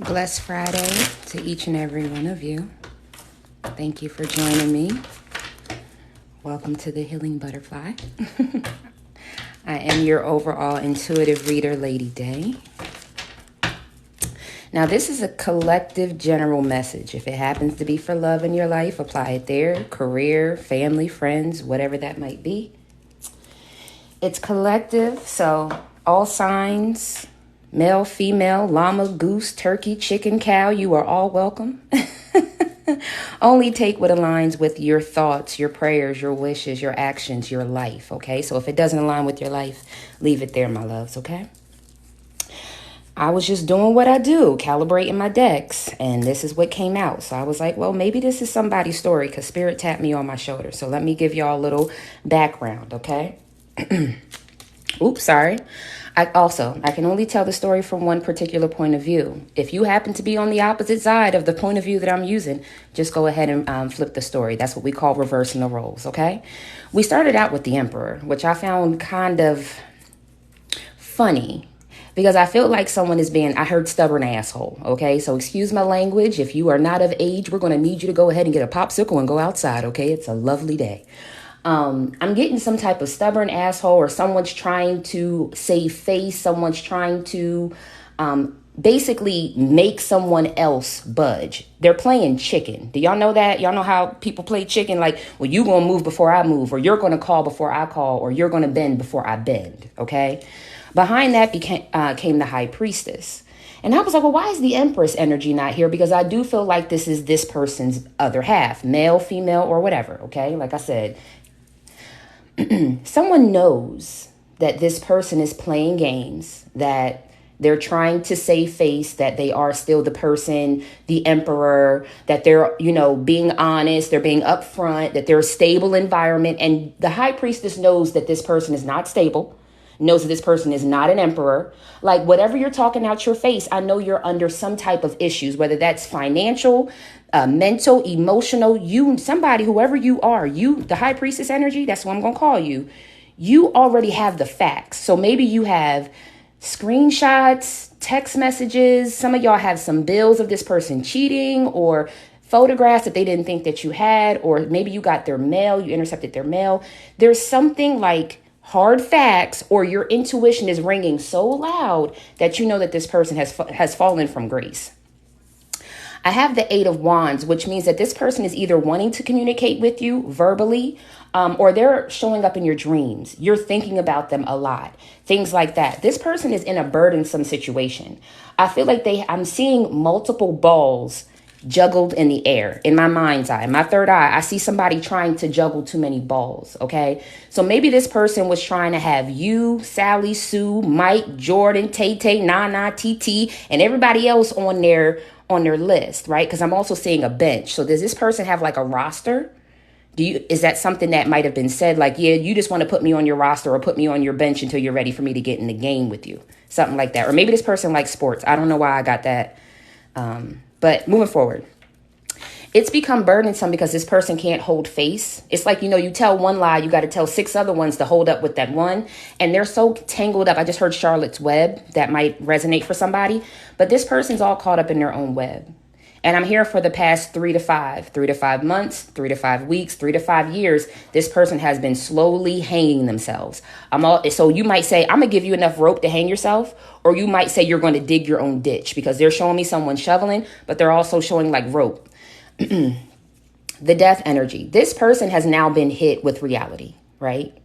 Blessed Friday to each and every one of you. Thank you for joining me. Welcome to the Healing Butterfly. I am your overall intuitive reader, Lady Day. Now, this is a collective general message. If it happens to be for love in your life, apply it there. Career, family, friends, whatever that might be. It's collective, so all signs, male, female, llama, goose, turkey, chicken, cow, you are all welcome. Only take what aligns with your thoughts, your prayers, your wishes, your actions, your life, okay? So if it doesn't align with your life, leave it there, my loves, okay? I was just doing what I do, calibrating my decks, and this is what came out. So I was like, well, maybe this is somebody's story because Spirit tapped me on my shoulder. So let me give y'all a little background, okay? Oops, sorry. I can only tell the story from one particular point of view. If you happen to be on the opposite side of the point of view that I'm using, just go ahead and flip the story. That's what we call reversing the roles, okay? We started out with the Emperor, which I found kind of funny because I feel like someone is being, I heard stubborn asshole, okay? So excuse my language. If you are not of age, we're going to need you to go ahead and get a popsicle and go outside, okay? It's a lovely day. I'm getting some type of stubborn asshole, or someone's trying to save face. Someone's trying to basically make someone else budge. They're playing chicken. Do y'all know that? Y'all know how people play chicken? Like, well, you going to move before I move, or you're going to call before I call, or you're going to bend before I bend. Okay. Behind that came the High Priestess. And I was like, well, why is the Empress energy not here? Because I do feel like this is this person's other half, male, female, or whatever. Okay. Like I said, someone knows that this person is playing games, that they're trying to save face, that they are still the person, the emperor, that they're, being honest, they're being upfront, that they're a stable environment. And the High Priestess knows that this person is not stable, knows that this person is not an emperor. Like, whatever you're talking out your face, I know you're under some type of issues, whether that's financial, mental, emotional, somebody, whoever you are, the High Priestess energy, that's what I'm going to call you. You already have the facts. So maybe you have screenshots, text messages. Some of y'all have some bills of this person cheating, or photographs that they didn't think that you had, or maybe you got their mail, you intercepted their mail. There's something like hard facts, or your intuition is ringing so loud that you know that this person has fallen from grace. I have the Eight of Wands, which means that this person is either wanting to communicate with you verbally, or they're showing up in your dreams. You're thinking about them a lot, things like that. This person is in a burdensome situation. I feel like I'm seeing multiple balls juggled in the air in my mind's eye. In my third eye, I see somebody trying to juggle too many balls. Okay. So maybe this person was trying to have you, Sally, Sue, Mike, Jordan, Tay, Nana, TT, and everybody else on their list, right? Because I'm also seeing a bench. So does this person have like a roster? Is that something that might have been said? Like, yeah, you just want to put me on your roster or put me on your bench until you're ready for me to get in the game with you. Something like that. Or maybe this person likes sports. I don't know why I got that. But moving forward, it's become burdensome because this person can't hold face. It's like, you tell one lie, you got to tell 6 other ones to hold up with that one. And they're so tangled up. I just heard Charlotte's Web. That might resonate for somebody. But this person's all caught up in their own web. And I'm here for the past 3 to 5 months, 3 to 5 weeks, 3 to 5 years. This person has been slowly hanging themselves. So you might say, I'm going to give you enough rope to hang yourself. Or you might say you're going to dig your own ditch, because they're showing me someone shoveling, but they're also showing like rope. The Death energy. This person has now been hit with reality, right?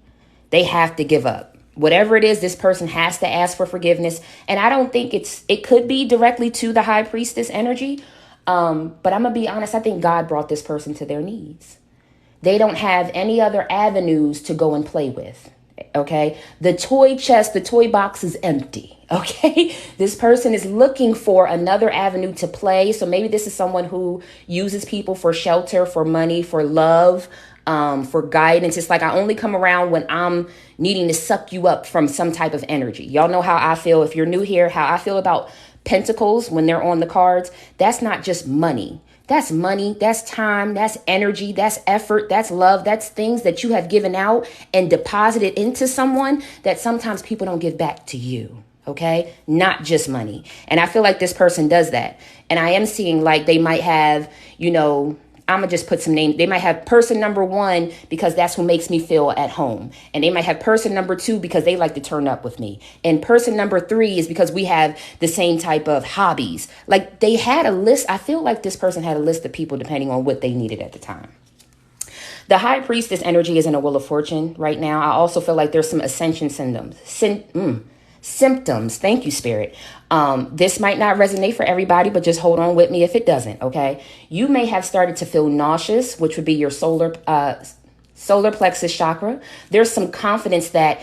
They have to give up. Whatever it is, this person has to ask for forgiveness. And I don't think it could be directly to the High Priestess energy. But I'm going to be honest. I think God brought this person to their knees. They don't have any other avenues to go and play with. Okay. The toy chest, the toy box is empty. Okay. This person is looking for another avenue to play. So maybe this is someone who uses people for shelter, for money, for love, for guidance. It's like I only come around when I'm needing to suck you up from some type of energy. Y'all know how I feel. If you're new here, how I feel about pentacles when they're on the cards. That's not just money. That's money, that's time, that's energy, that's effort, that's love, that's things that you have given out and deposited into someone that sometimes people don't give back to you. Okay, not just money. And I feel like this person does that. And I am seeing like they might have, I'm gonna just put some names. They might have person number one because that's who makes me feel at home. And they might have person number two because they like to turn up with me. And person number three is because we have the same type of hobbies. Like they had a list. I feel like this person had a list of people depending on what they needed at the time. The high priestess energy is in a wheel of fortune right now. I also feel like there's some ascension symptoms. Thank you, Spirit. This might not resonate for everybody, but just hold on with me if it doesn't. Okay. You may have started to feel nauseous, which would be your solar plexus chakra. There's some confidence that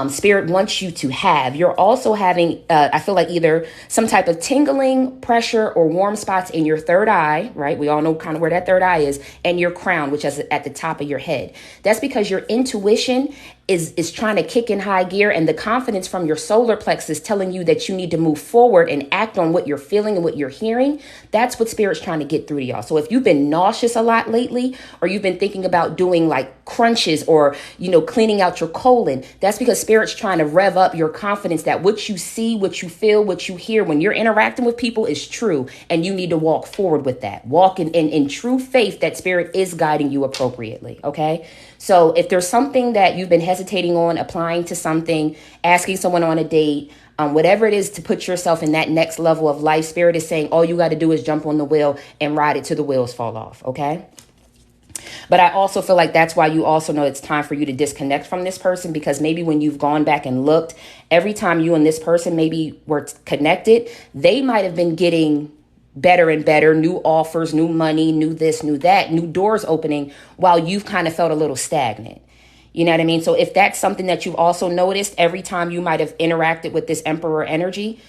Spirit wants you to have. You're also having, I feel like either some type of tingling, pressure, or warm spots in your third eye, right? We all know kind of where that third eye is, and your crown, which is at the top of your head. That's because your intuition is trying to kick in high gear, and the confidence from your solar plexus telling you that you need to move forward and act on what you're feeling and what you're hearing. That's what Spirit's trying to get through to y'all. So if you've been nauseous a lot lately, or you've been thinking about doing like crunches or, cleaning out your colon, that's because Spirit's trying to rev up your confidence that what you see, what you feel, what you hear when you're interacting with people is true. And you need to walk forward with that. Walk in true faith that Spirit is guiding you appropriately. Okay. So if there's something that you've been hesitating on, applying to something, asking someone on a date, whatever it is to put yourself in that next level of life, Spirit is saying all you got to do is jump on the wheel and ride it till the wheels fall off. Okay. But I also feel like that's why you also know it's time for you to disconnect from this person, because maybe when you've gone back and looked, every time you and this person maybe were connected, they might have been getting better and better, new offers, new money, new this, new that, new doors opening, while you've kind of felt a little stagnant. You know what I mean? So if that's something that you've also noticed every time you might have interacted with this Emperor energy,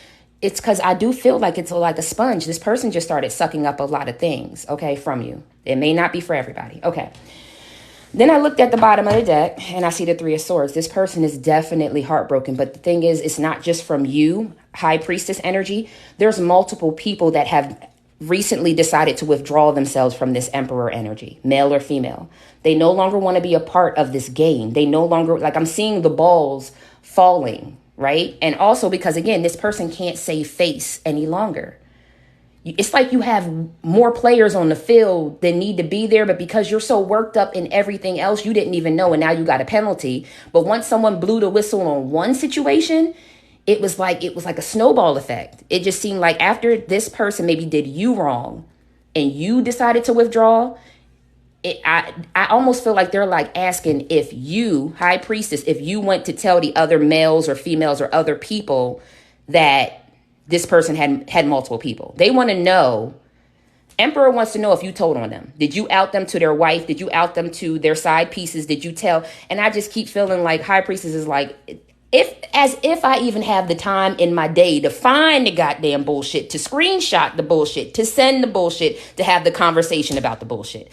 it's because I do feel like it's like a sponge. This person just started sucking up a lot of things, okay, from you. It may not be for everybody. Okay. Then I looked at the bottom of the deck and I see the Three of Swords. This person is definitely heartbroken. But the thing is, it's not just from you, High Priestess energy. There's multiple people that have recently decided to withdraw themselves from this Emperor energy, male or female. They no longer want to be a part of this game. They no longer, like I'm seeing the balls falling, right? And also because, again, this person can't save face any longer. It's like you have more players on the field than need to be there, but because you're so worked up in everything else, you didn't even know, and now you got a penalty. But once someone blew the whistle on one situation, it was like a snowball effect. It just seemed like after this person maybe did you wrong and you decided to withdraw, I almost feel like they're like asking if you, High Priestess, if you went to tell the other males or females or other people that this person had multiple people. They want to know. Emperor wants to know if you told on them. Did you out them to their wife? Did you out them to their side pieces? Did you tell? And I just keep feeling like High Priestess is like, as if I even have the time in my day to find the goddamn bullshit, to screenshot the bullshit, to send the bullshit, to have the conversation about the bullshit.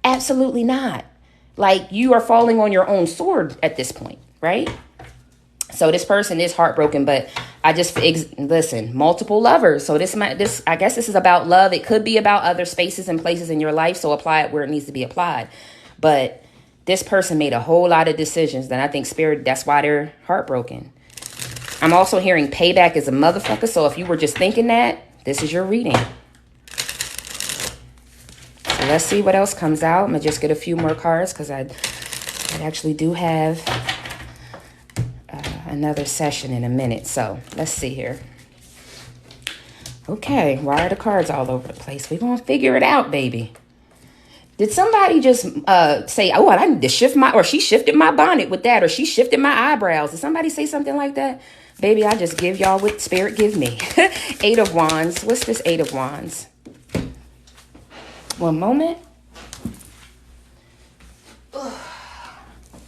Absolutely not. Like, you are falling on your own sword at this point, right? So this person is heartbroken, but I just listen, multiple lovers. So I guess this is about love. It could be about other spaces and places in your life. So apply it where it needs to be applied. But this person made a whole lot of decisions that I think Spirit, that's why they're heartbroken. I'm also hearing payback is a motherfucker. So if you were just thinking that, this is your reading. So let's see what else comes out. I'm going to just get a few more cards because I actually do have another session in a minute. So let's see here. Okay, why are the cards all over the place? We're going to figure it out, baby. Did somebody just say, oh, I need to shift or she shifted my bonnet with that, or she shifted my eyebrows? Did somebody say something like that? Baby, I just give y'all what Spirit give me. Eight of Wands. What's this Eight of Wands? One moment.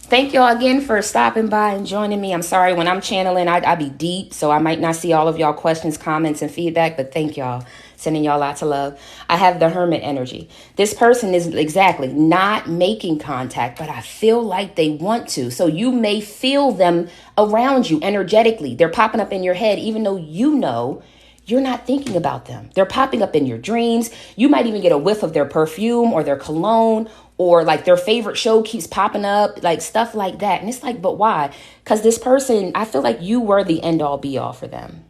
Thank y'all again for stopping by and joining me. I'm sorry, when I'm channeling, I be deep, so I might not see all of y'all questions, comments, and feedback, but thank y'all. Sending y'all lots of love. I have the Hermit energy. This person is exactly not making contact, but I feel like they want to. So you may feel them around you energetically. They're popping up in your head, even though you know you're not thinking about them. They're popping up in your dreams. You might even get a whiff of their perfume or their cologne, or like their favorite show keeps popping up, like stuff like that. And it's like, but why? Because this person, I feel like you were the end all be all for them.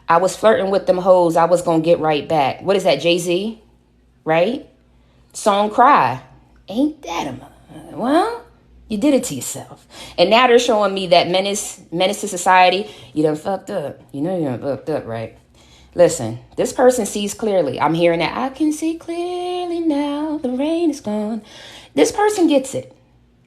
I was flirting with them hoes. I was going to get right back. What is that, Jay-Z? Right? Song Cry. Ain't that a... Well, you did it to yourself. And now they're showing me that menace to society. You done fucked up. You know you done fucked up, right? Listen, this person sees clearly. I'm hearing that. I can see clearly now. The rain is gone. This person gets it.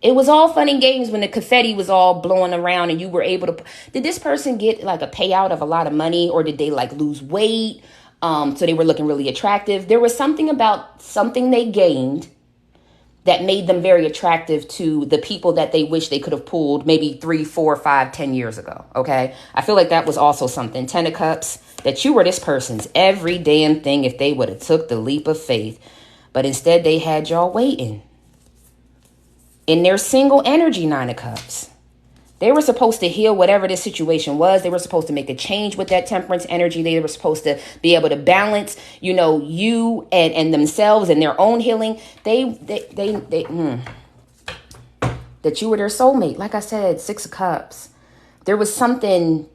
It was all fun and games when the confetti was all blowing around and you were able to... Did this person get like a payout of a lot of money, or did they like lose weight? So they were looking really attractive. There was something about something they gained that made them very attractive to the people that they wish they could have pulled maybe 3, 4, 5, 10 years ago. Okay. I feel like that was also something. 10 of Cups, that you were this person's every damn thing if they would have took the leap of faith. But instead they had y'all waiting. In their single energy, 9 of Cups. They were supposed to heal whatever this situation was. They were supposed to make a change with that temperance energy. They were supposed to be able to balance, you know, you and themselves and their own healing. That you were their soulmate. Like I said, 6 of Cups. There was something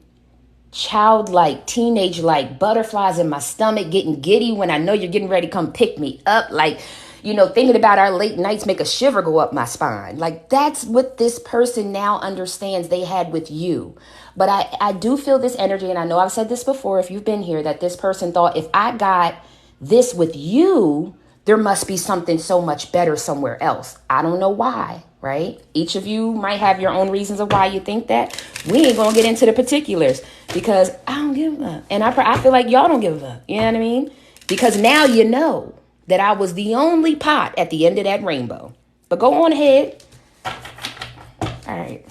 childlike, teenage-like, butterflies in my stomach, getting giddy when I know you're getting ready to come pick me up. Like, you know, thinking about our late nights make a shiver go up my spine. Like, that's what this person now understands they had with you. But I do feel this energy, and I know I've said this before if you've been here, that this person thought, if I got this with you, there must be something so much better somewhere else. I don't know why, right? Each of you might have your own reasons of why you think that. We ain't gonna get into the particulars because I don't give a fuck. And I feel like y'all don't give a fuck. You know what I mean? Because now you know that I was the only pot at the end of that rainbow. But go on ahead. All right.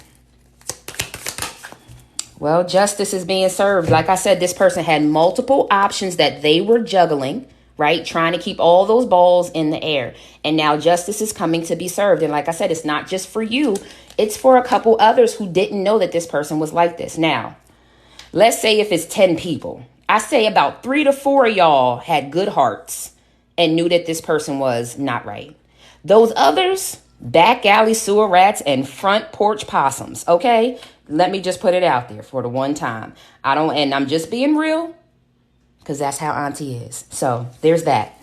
Well, justice is being served. Like I said, this person had multiple options that they were juggling, right? Trying to keep all those balls in the air. And now justice is coming to be served. And like I said, it's not just for you. It's for a couple others who didn't know that this person was like this. Now, let's say if it's 10 people, I say about 3 to 4 of y'all had good hearts and knew that this person was not right. Those others, back alley sewer rats and front porch possums, okay? Let me just put it out there for the one time. And I'm just being real, because that's how Auntie is. So there's that.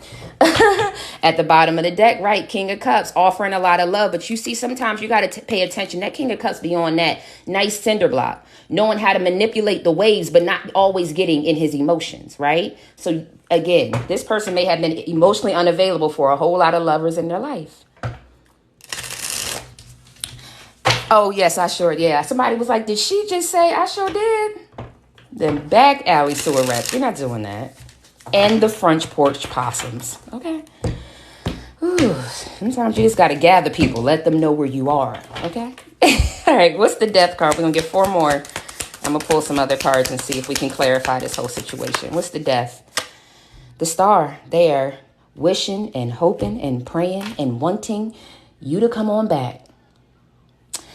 At the bottom of the deck, right, King of Cups, offering a lot of love. But you see, sometimes you got to pay attention. That King of Cups be on that nice cinder block, knowing how to manipulate the waves, but not always getting in his emotions, right? So again, this person may have been emotionally unavailable for a whole lot of lovers in their life. Oh, yes, I sure. Yeah. Somebody was like, did she just say I sure did? Then back alley sewer rats. You're not doing that. And the front porch possums. Okay. Ooh, sometimes you just got to gather people. Let them know where you are. Okay. All right. What's the death card? We're going to get 4 more. I'm going to pull some other cards and see if we can clarify this whole situation. What's the death? The star. They are wishing and hoping and praying and wanting you to come on back.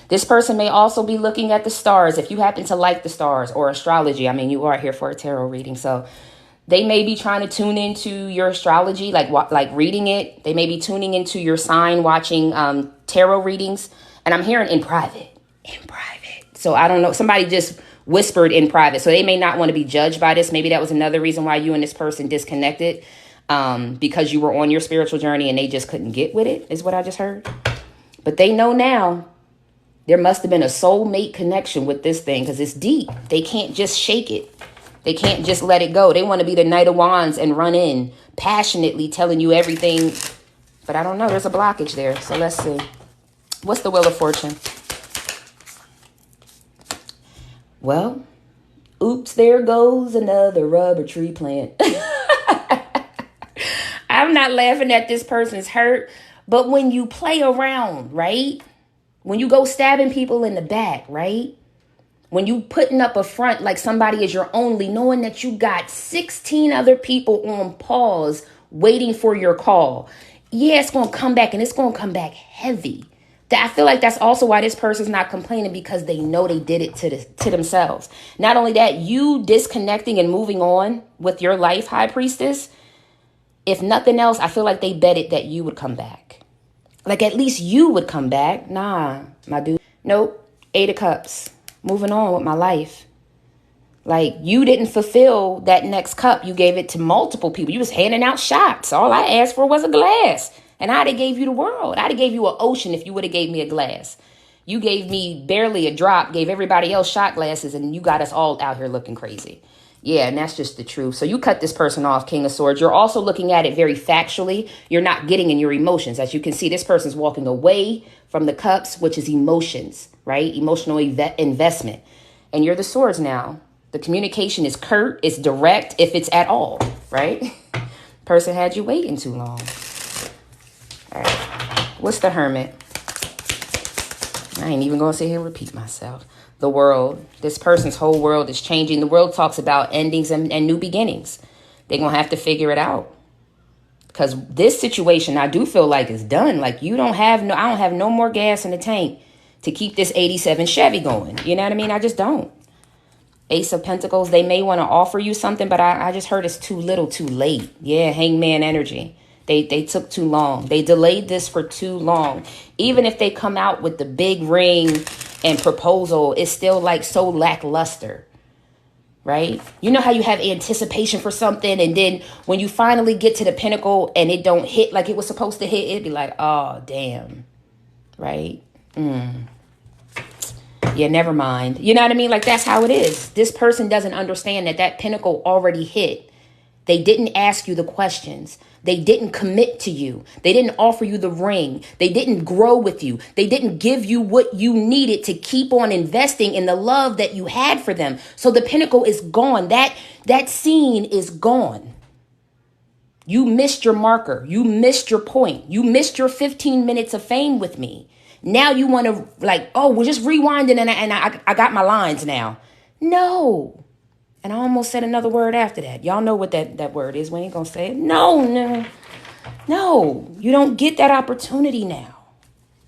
This person may also be looking at the stars. If you happen to like the stars or astrology, I mean, you are here for a tarot reading. So they may be trying to tune into your astrology, like reading it. They may be tuning into your sign, watching tarot readings. And I'm hearing in private. So I don't know. Somebody just whispered in private. So they may not want to be judged by this. Maybe that was another reason why you and this person disconnected, because you were on your spiritual journey and they just couldn't get with it, is what I just heard. But they know now. There must have been a soulmate connection with this thing, because it's deep. They can't just shake it. They can't just let it go. They want to be the Knight of Wands and run in passionately telling you everything. But I don't know. There's a blockage there. So let's see. What's the Wheel of Fortune? Well, oops, there goes another rubber tree plant. I'm not laughing at this person's hurt. But when you play around, right? When you go stabbing people in the back, right? When you putting up a front like somebody is your only, knowing that you got 16 other people on pause waiting for your call. Yeah, it's going to come back, and it's going to come back heavy. I feel like that's also why this person's not complaining, because they know they did it to themselves. Not only that, you disconnecting and moving on with your life, High Priestess, if nothing else, I feel like they betted that you would come back. Like, at least you would come back. Nah, my dude. Nope. 8 of Cups. Moving on with my life. Like, you didn't fulfill that next cup. You gave it to multiple people. You was handing out shots. All I asked for was a glass. And I'd have gave you the world. I'd have gave you an ocean if you would have gave me a glass. You gave me barely a drop, gave everybody else shot glasses, and you got us all out here looking crazy. Yeah, and that's just the truth. So you cut this person off, King of Swords. You're also looking at it very factually. You're not getting in your emotions. As you can see, this person's walking away from the cups, which is emotions, right? Emotional investment. And you're the Swords now. The communication is curt, it's direct, if it's at all, right? Person had you waiting too long. All right. What's the Hermit? I ain't even going to sit here and repeat myself. The World. This person's whole world is changing. The world talks about endings and new beginnings. They're going to have to figure it out. Because this situation, I do feel like is done. Like, I don't have no more gas in the tank to keep this 87 Chevy going. You know what I mean? I just don't. Ace of Pentacles, they may want to offer you something, but I just heard it's too little, too late. Yeah, Hangman energy. They took too long. They delayed this for too long. Even if they come out with the big ring and proposal, it's still like so lackluster, right? You know how you have anticipation for something, and then when you finally get to the pinnacle and it don't hit like it was supposed to hit, it'd be like, oh, damn, right? Yeah, never mind. You know what I mean? Like, that's how it is. This person doesn't understand that pinnacle already hit. They didn't ask you the questions. They didn't commit to you. They didn't offer you the ring. They didn't grow with you. They didn't give you what you needed to keep on investing in the love that you had for them. So the pinnacle is gone. That scene is gone. You missed your marker. You missed your point. You missed your 15 minutes of fame with me. Now you want to, like, oh, we're just rewinding and I got my lines now. No. And I almost said another word after that. Y'all know what that word is. We ain't going to say it. No. You don't get that opportunity now.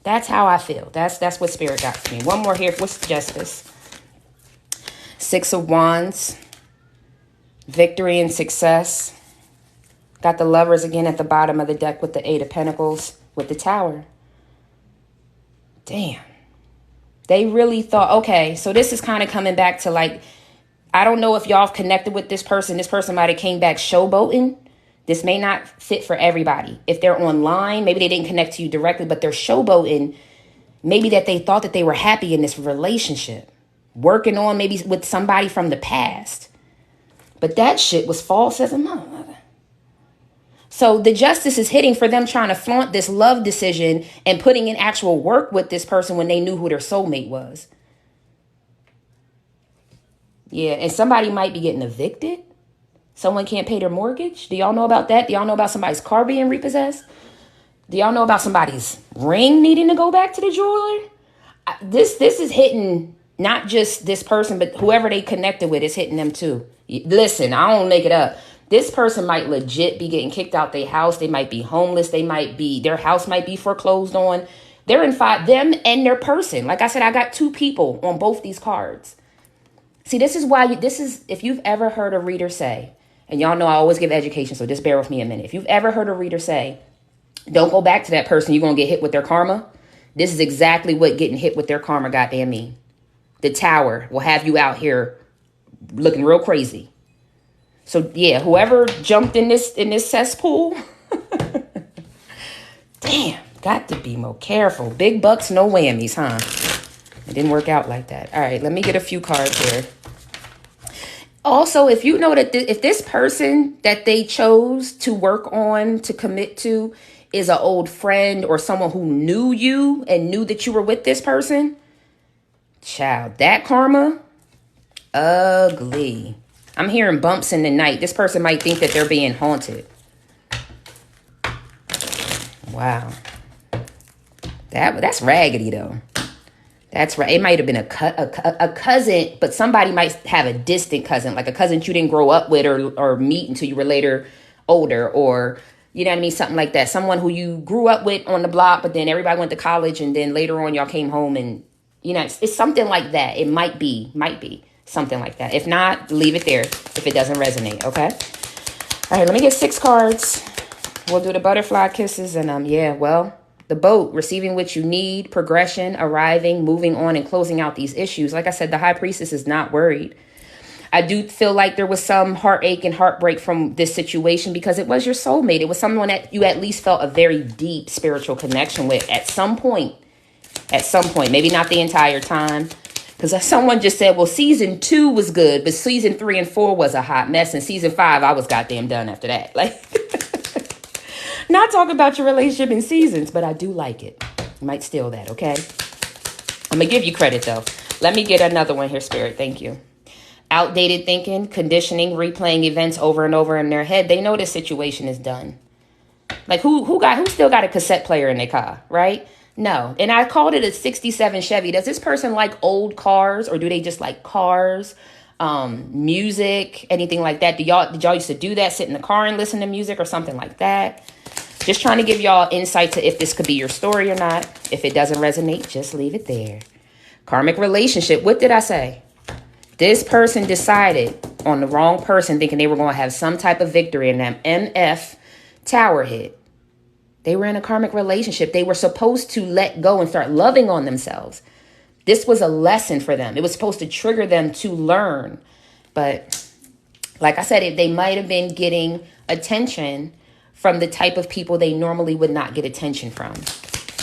That's how I feel. That's what Spirit got for me. One more here. What's Justice? 6 of Wands. Victory and success. Got the Lovers again at the bottom of the deck with the 8 of Pentacles with the Tower. Damn. They really thought, okay, so this is kind of coming back to, like, I don't know if y'all have connected with this person. This person might have came back showboating. This may not fit for everybody. If they're online, maybe they didn't connect to you directly, but they're showboating. Maybe that they thought that they were happy in this relationship. Working on maybe with somebody from the past. But that shit was false as a motherfucker. So the Justice is hitting for them trying to flaunt this love decision and putting in actual work with this person when they knew who their soulmate was. Yeah, and somebody might be getting evicted. Someone can't pay their mortgage. Do y'all know about that? Do y'all know about somebody's car being repossessed? Do y'all know about somebody's ring needing to go back to the jeweler? This is hitting not just this person, but whoever they connected with is hitting them too. Listen, I don't make it up. This person might legit be getting kicked out their house. They might be homeless. Their house might be foreclosed on. They're in fight, them and their person. Like I said, I got 2 people on both these cards. See, this is why if you've ever heard a reader say, and y'all know I always give education, so just bear with me a minute. If you've ever heard a reader say, don't go back to that person, you're going to get hit with their karma. This is exactly what getting hit with their karma goddamn mean. The Tower will have you out here looking real crazy. So yeah, whoever jumped in this cesspool, damn, got to be more careful. Big bucks, no whammies, huh? It didn't work out like that. All right, let me get a few cards here. Also, if you know that if this person that they chose to work on, to commit to, is an old friend or someone who knew you and knew that you were with this person, child, that karma, ugly. I'm hearing bumps in the night. This person might think that they're being haunted. Wow. That's raggedy, though. That's right. It might have been a cousin, but somebody might have a distant cousin, like a cousin you didn't grow up with or meet until you were later older, or You know what I mean? Something like that. Someone who you grew up with on the block, but then everybody went to college, and then later on y'all came home, and it's something like that. It might be something like that. If not, leave it there if it doesn't resonate, okay? All right, let me get 6 cards. We'll do the butterfly kisses, and the boat, receiving what you need, progression, arriving, moving on, and closing out these issues. Like I said, the high priestess is not worried. I do feel like there was some heartache and heartbreak from this situation because it was your soulmate. It was someone that you at least felt a very deep spiritual connection with at some point. Maybe not the entire time. Because someone just said, well, season 2 was good, but season 3 and 4 was a hot mess. And season 5, I was goddamn done after that. Like, not talking about your relationship in seasons, but I do like it. You might steal that, okay? I'm going to give you credit, though. Let me get another one here, Spirit. Thank you. Outdated thinking, conditioning, replaying events over and over in their head. They know this situation is done. Like, who still got a cassette player in their car, right? No. And I called it a 67 Chevy. Does this person like old cars, or do they just like cars, music, anything like that? Did y'all used to do that? Sit in the car and listen to music or something like that? Just trying to give y'all insight to if this could be your story or not. If it doesn't resonate, just leave it there. Karmic relationship. What did I say? This person decided on the wrong person, thinking they were going to have some type of victory, in them MF tower hit. They were in a karmic relationship. They were supposed to let go and start loving on themselves. This was a lesson for them. It was supposed to trigger them to learn. But like I said, they might have been getting attention from the type of people they normally would not get attention from,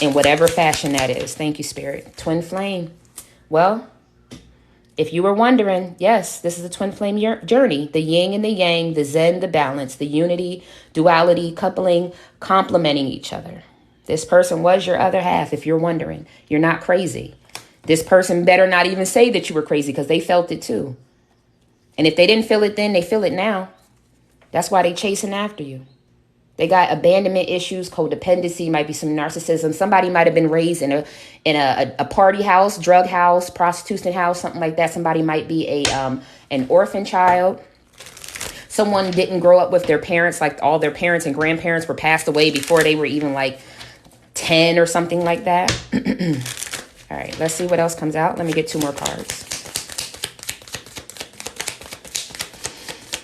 in whatever fashion that is. Thank you, Spirit. Twin flame. Well, if you were wondering, yes, this is a twin flame journey. The yin and the yang, the zen, the balance, the unity, duality, coupling, complementing each other. This person was your other half, if you're wondering. You're not crazy. This person better not even say that you were crazy, because they felt it too. And if they didn't feel it then, they feel it now. That's why they chasing after you. They got abandonment issues, codependency, might be some narcissism. Somebody might have been raised in a party house, drug house, prostitution house, something like that. Somebody might be an orphan child. Someone didn't grow up with their parents, like all their parents and grandparents were passed away before they were even like 10 or something like that. All right, let's see what else comes out. Let me get 2 more cards.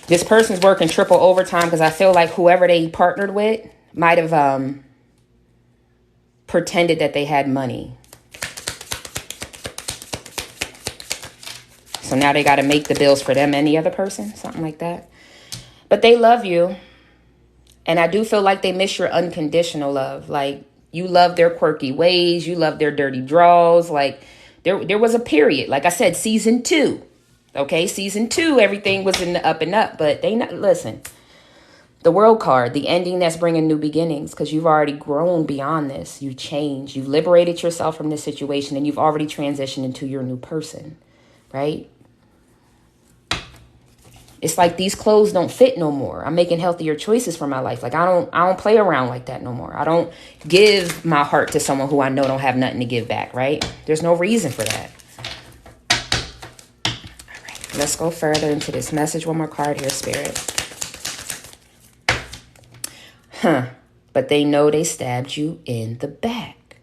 This person's working triple overtime because I feel like whoever they partnered with might have pretended that they had money. So now they got to make the bills for them and the other person, something like that. But they love you. And I do feel like they miss your unconditional love. Like, you love their quirky ways. You love their dirty draws. Like, there was a period. Like I said, season 2. Okay, season 2, everything was in the up and up, but listen, the world card, the ending that's bringing new beginnings, because you've already grown beyond this. You've changed. You've liberated yourself from this situation, and you've already transitioned into your new person, right? It's like these clothes don't fit no more. I'm making healthier choices for my life. Like, I don't play around like that no more. I don't give my heart to someone who I know don't have nothing to give back, right? There's no reason for that. Let's go further into this message. One more card here, Spirit. But they know they stabbed you in the back.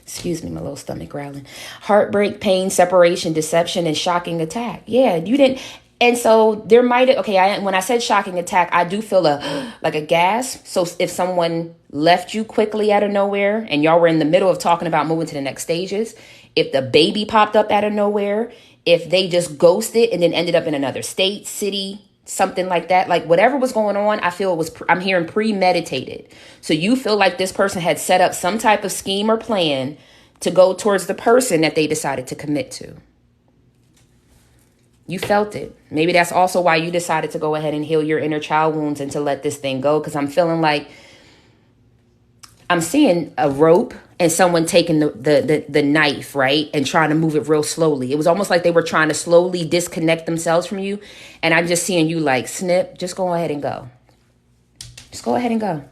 Excuse me, my little stomach growling. Heartbreak, pain, separation, deception, and shocking attack. Yeah, you didn't. And so there might have, okay, when I said shocking attack, I do feel like a gasp. So if someone left you quickly out of nowhere and y'all were in the middle of talking about moving to the next stages, if the baby popped up out of nowhere, if they just ghosted and then ended up in another state, city, something like that, like whatever was going on, I feel I'm hearing premeditated. So you feel like this person had set up some type of scheme or plan to go towards the person that they decided to commit to. You felt it. Maybe that's also why you decided to go ahead and heal your inner child wounds and to let this thing go. Because I'm feeling like I'm seeing a rope and someone taking the knife, right, and trying to move it real slowly. It was almost like they were trying to slowly disconnect themselves from you. And I'm just seeing you like, snip, just go ahead and go. Just go ahead and go.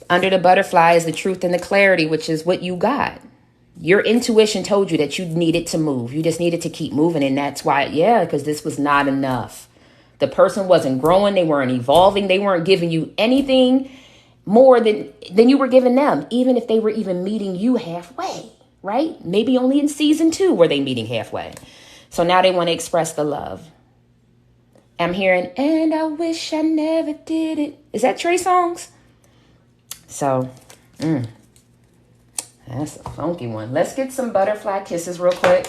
Under the butterfly is the truth and the clarity, which is what you got. Your intuition told you that you needed to move. You just needed to keep moving. And that's why, because this was not enough. The person wasn't growing. They weren't evolving. They weren't giving you anything more than you were giving them, even if they were even meeting you halfway, right? Maybe only in season 2 were they meeting halfway. So now they want to express the love. I'm hearing, and I wish I never did it. Is that Trey Songz? So, that's a funky one. Let's get some butterfly kisses real quick.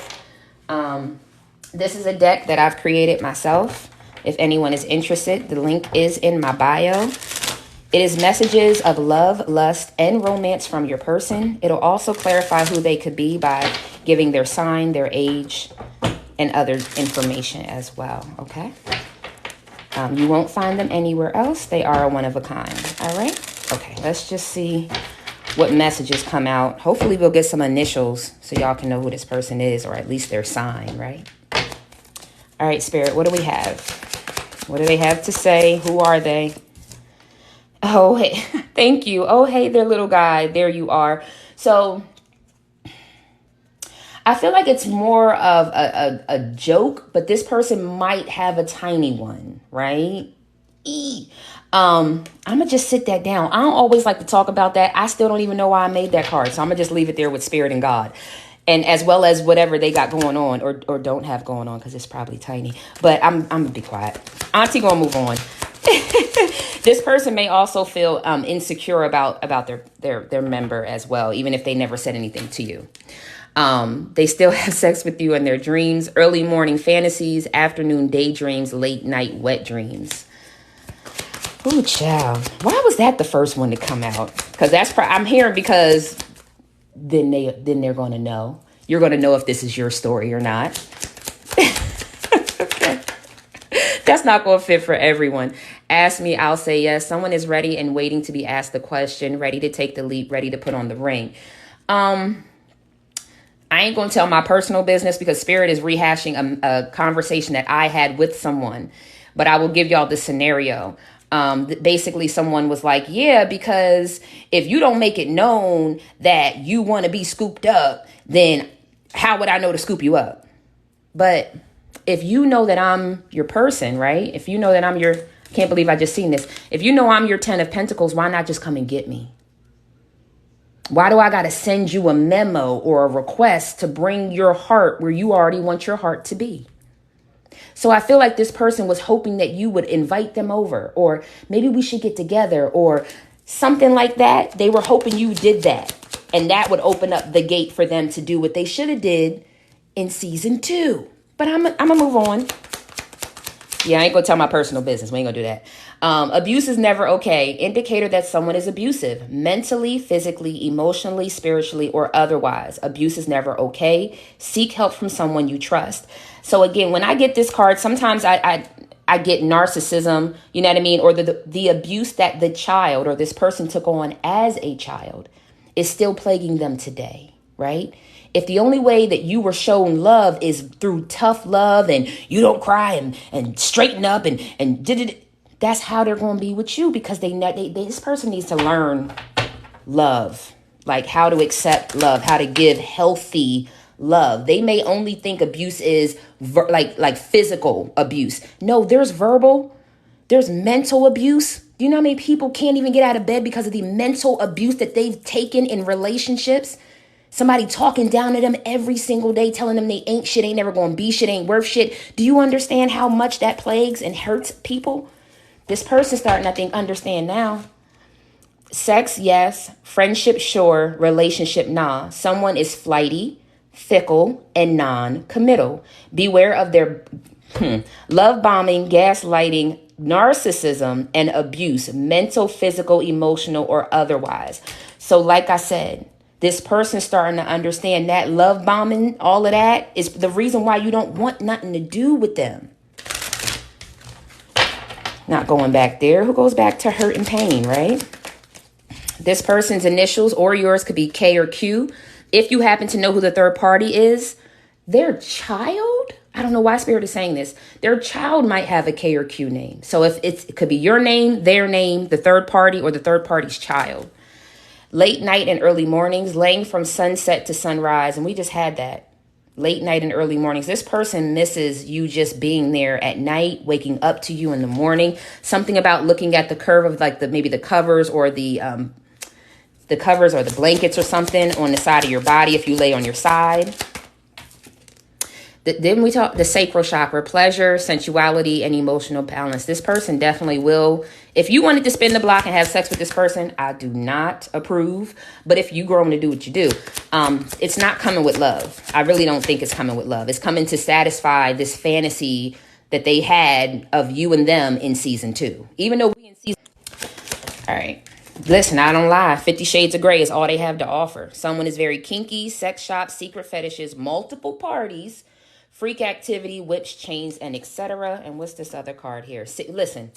This is a deck that I've created myself. If anyone is interested, the link is in my bio. It is messages of love, lust, and romance from your person. It'll also clarify who they could be by giving their sign, their age, and other information as well, okay? You won't find them anywhere else. They are a one of a kind, all right? Okay, let's just see what messages come out. Hopefully we'll get some initials so y'all can know who this person is, or at least their sign, right? All right, Spirit, what do we have? What do they have to say? Who are they? Oh, hey, thank you. Oh, hey there, little guy. There you are. So I feel like it's more of a joke, but this person might have a tiny one, right? I'm going to just sit that down. I don't always like to talk about that. I still don't even know why I made that card. So I'm going to just leave it there with Spirit and God. And as well as whatever they got going on or don't have going on, because it's probably tiny. But I'm going to be quiet. Auntie going to move on. This person may also feel insecure about their member as well, even if they never said anything to you. They still have sex with you in their dreams, early morning fantasies, afternoon daydreams, late night wet dreams. Ooh, child. Why was that the first one to come out? Because I'm hearing because then they're going to know. You're going to know if this is your story or not. Okay. That's not going to fit for everyone. Ask me, I'll say yes. Someone is ready and waiting to be asked the question, ready to take the leap, ready to put on the ring. I ain't going to tell my personal business because Spirit is rehashing a conversation that I had with someone, but I will give y'all the scenario. Basically, someone was like, yeah, because if you don't make it known that you want to be scooped up, then how would I know to scoop you up? But if you know that I'm your person, right? If you know that I'm your, can't believe I just seen this. If you know I'm your 10 of Pentacles, why not just come and get me? Why do I got to send you a memo or a request to bring your heart where you already want your heart to be? So I feel like this person was hoping that you would invite them over, or maybe we should get together or something like that. They were hoping you did that, and that would open up the gate for them to do what they should have did in season 2. But I'm gonna move on. Yeah, I ain't gonna tell my personal business. We ain't gonna do that. Abuse is never okay. Indicator that someone is abusive, mentally, physically, emotionally, spiritually, or otherwise. Abuse is never okay. Seek help from someone you trust. So again, when I get this card, sometimes I get narcissism, you know what I mean? Or the abuse that the child or this person took on as a child is still plaguing them today, right? If the only way that you were shown love is through tough love and you don't cry and straighten up and did it, that's how they're going to be with you, because this person needs to learn love, like how to accept love, how to give healthy love. They may only think abuse is like physical abuse. No, there's verbal, there's mental abuse. Do you know how many people can't even get out of bed because of the mental abuse that they've taken in relationships? Somebody talking down to them every single day, telling them they ain't shit, ain't never going to be shit, ain't worth shit. Do you understand how much that plagues and hurts people? This person's starting, I think, understand now. Sex, yes. Friendship, sure. Relationship, nah. Someone is flighty, fickle, and non-committal. Beware of their love bombing, gaslighting, narcissism, and abuse, mental, physical, emotional, or otherwise. So like I said, this person's starting to understand that love bombing, all of that is the reason why you don't want nothing to do with them. Not going back there. Who goes back to hurt and pain, right? This person's initials or yours could be K or Q. If you happen to know who the third party is, their child, I don't know why Spirit is saying this, their child might have a K or Q name. So if it could be your name, their name, the third party, or the third party's child. Late night and early mornings, laying from sunset to sunrise. And we just had that. late night and early mornings. This person misses you just being there at night, waking up to you in the morning. Something about looking at the curve of like maybe the covers or the covers or the blankets or something on the side of your body if you lay on your side. Then we talk the sacral chakra, pleasure, sensuality, and emotional balance. This person definitely will. If you wanted to spin the block and have sex with this person, I do not approve. But if you grown to do what you do, it's not coming with love. I really don't think it's coming with love. It's coming to satisfy this fantasy that they had of you and them in season 2. Even though we in season. All right. Listen, I don't lie. 50 Shades of Grey is all they have to offer. Someone is very kinky, sex shop, secret fetishes, multiple parties, freak activity, whips, chains, and etc. And what's this other card here? Listen,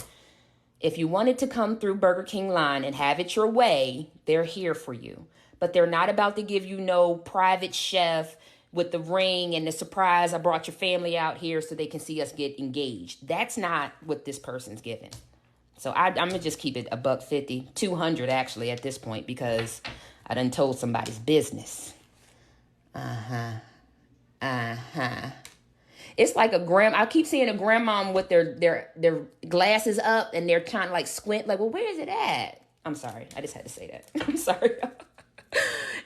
if you wanted to come through Burger King line and have it your way, they're here for you. But they're not about to give you no private chef with the ring and the surprise, I brought your family out here so they can see us get engaged. That's not what this person's giving. So I'm going to just keep it $150, 200 actually at this point because I done told somebody's business. It's like I keep seeing a grandmom with their glasses up and they're trying to like squint like, well, where is it at? I'm sorry. I just had to say that. I'm sorry.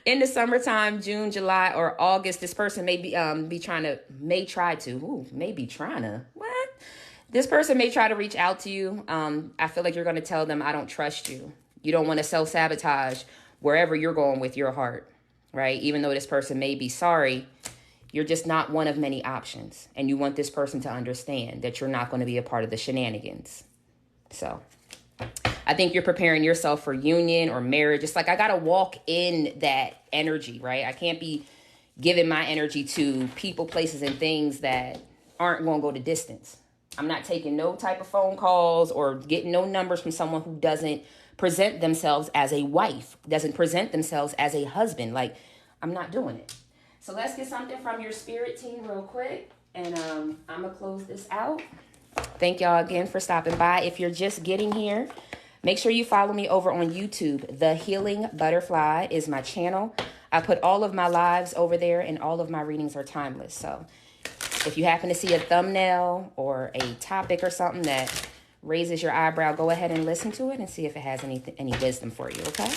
In the summertime, June, July, or August, this person may try to. What? This person may try to reach out to you. I feel like you're going to tell them, I don't trust you. You don't want to self-sabotage wherever you're going with your heart, right? Even though this person may be sorry, you're just not one of many options. And you want this person to understand that you're not going to be a part of the shenanigans. So I think you're preparing yourself for union or marriage. It's like I got to walk in that energy, right? I can't be giving my energy to people, places, and things that aren't going to go the distance. I'm not taking no type of phone calls or getting no numbers from someone who doesn't present themselves as a wife, doesn't present themselves as a husband. Like, I'm not doing it. So let's get something from your spirit team real quick. And I'm going to close this out. Thank y'all again for stopping by. If you're just getting here, make sure you follow me over on YouTube. The Healing Butterfly is my channel. I put all of my lives over there and all of my readings are timeless. So if you happen to see a thumbnail or a topic or something that raises your eyebrow, go ahead and listen to it and see if it has any wisdom for you, okay?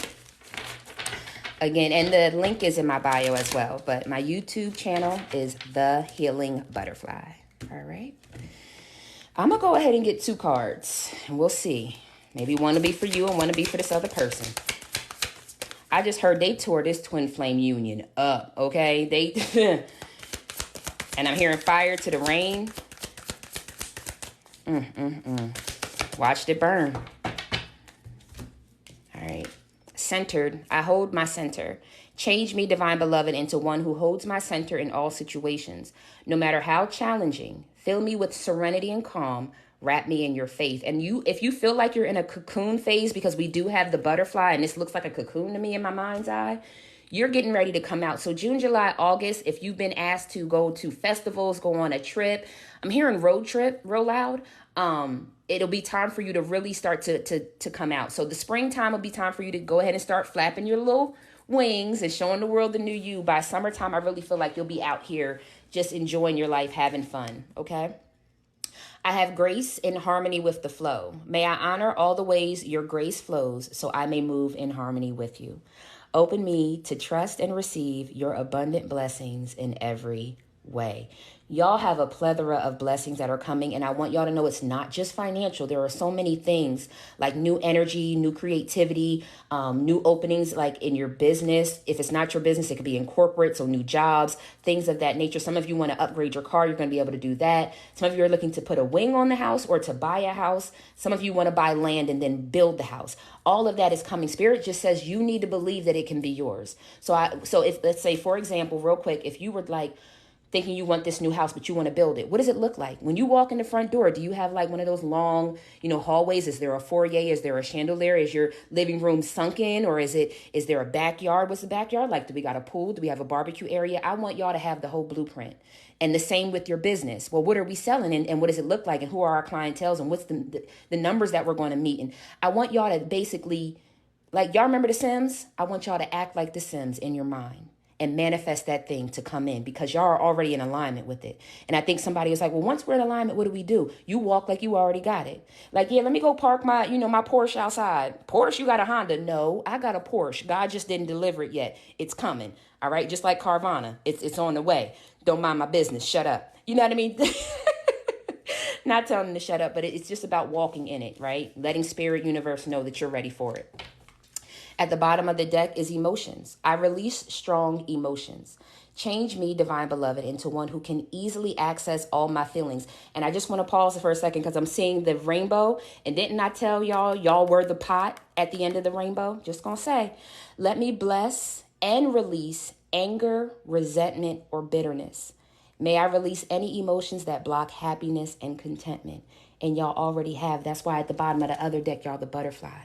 Again, and the link is in my bio as well, but my YouTube channel is The Healing Butterfly, all right? I'm going to go ahead and get 2 cards, and we'll see. Maybe one will be for you and one will be for this other person. I just heard they tore this Twinflame union up, okay? They... And I'm hearing fire to the rain. Watched it burn. All right. Centered. I hold my center. Change me, divine beloved, into one who holds my center in all situations. No matter how challenging, fill me with serenity and calm. Wrap me in your faith. And if you feel like you're in a cocoon phase, because we do have the butterfly, and this looks like a cocoon to me in my mind's eye, you're getting ready to come out. So June, July, August, if you've been asked to go to festivals, go on a trip, I'm hearing road trip real loud. It'll be time for you to really start to come out. So the springtime will be time for you to go ahead and start flapping your little wings and showing the world the new you. By summertime, I really feel like you'll be out here just enjoying your life, having fun, okay? I have grace in harmony with the flow. May I honor all the ways your grace flows so I may move in harmony with you. Open me to trust and receive your abundant blessings in every way. Y'all have a plethora of blessings that are coming, and I want y'all to know it's not just financial. There are so many things like new energy, new creativity, new openings like in your business. If it's not your business, it could be in corporate, so new jobs, things of that nature. Some of you want to upgrade your car. You're going to be able to do that. Some of you are looking to put a wing on the house or to buy a house. Some of you want to buy land and then build the house. All of that is coming. Spirit just says you need to believe that it can be yours. So if, let's say, for example, real quick, if you were like, thinking you want this new house, but you want to build it. What does it look like? When you walk in the front door, do you have like one of those long, hallways? Is there a foyer? Is there a chandelier? Is your living room sunken? Or is there a backyard? What's the backyard like? Do we got a pool? Do we have a barbecue area? I want y'all to have the whole blueprint. And the same with your business. Well, what are we selling and what does it look like? And who are our clientels? And what's the numbers that we're going to meet? And I want y'all to basically, like, y'all remember The Sims? I want y'all to act like The Sims in your mind. and manifest that thing to come in, because y'all are already in alignment with it. And I think somebody was like, well, once we're in alignment, what do? You walk like you already got it. Like, yeah, let me go park my, my Porsche outside. Porsche, you got a Honda? No, I got a Porsche. God just didn't deliver it yet. It's coming. All right. Just like Carvana. It's on the way. Don't mind my business. Shut up. You know what I mean? Not telling them to shut up, but it's just about walking in it, right? Letting spirit universe know that you're ready for it. At the bottom of the deck is emotions. I release strong emotions. Change me, divine beloved, into one who can easily access all my feelings. And I just want to pause for a second because I'm seeing the rainbow. And didn't I tell y'all were the pot at the end of the rainbow? Just gonna say, let me bless and release anger, resentment, or bitterness. May I release any emotions that block happiness and contentment. And y'all already have. That's why at the bottom of the other deck, y'all the butterfly.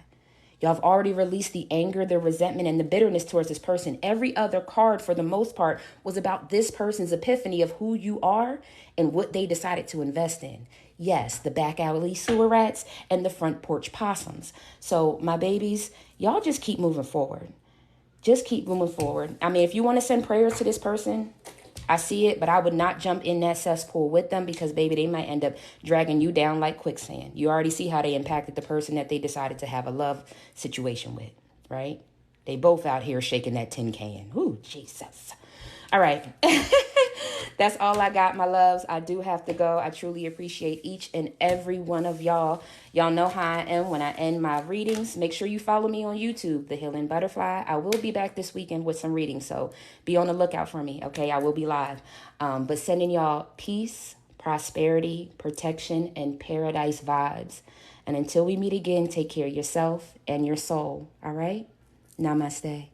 Y'all have already released the anger, the resentment, and the bitterness towards this person. Every other card, for the most part, was about this person's epiphany of who you are and what they decided to invest in. Yes, the back alley sewer rats and the front porch possums. So, my babies, y'all just keep moving forward. Just keep moving forward. I mean, if you want to send prayers to this person, I see it, but I would not jump in that cesspool with them because, baby, they might end up dragging you down like quicksand. You already see how they impacted the person that they decided to have a love situation with, right? They both out here shaking that tin can. Ooh, Jesus. All right. That's all I got, my loves. I do have to go. I truly appreciate each and every one of y'all. Y'all know how I am when I end my readings. Make sure you follow me on YouTube, The Healing Butterfly. I will be back this weekend with some readings, so be on the lookout for me, okay? I will be live. But sending y'all peace, prosperity, protection, and paradise vibes. And until we meet again, take care of yourself and your soul, all right? Namaste.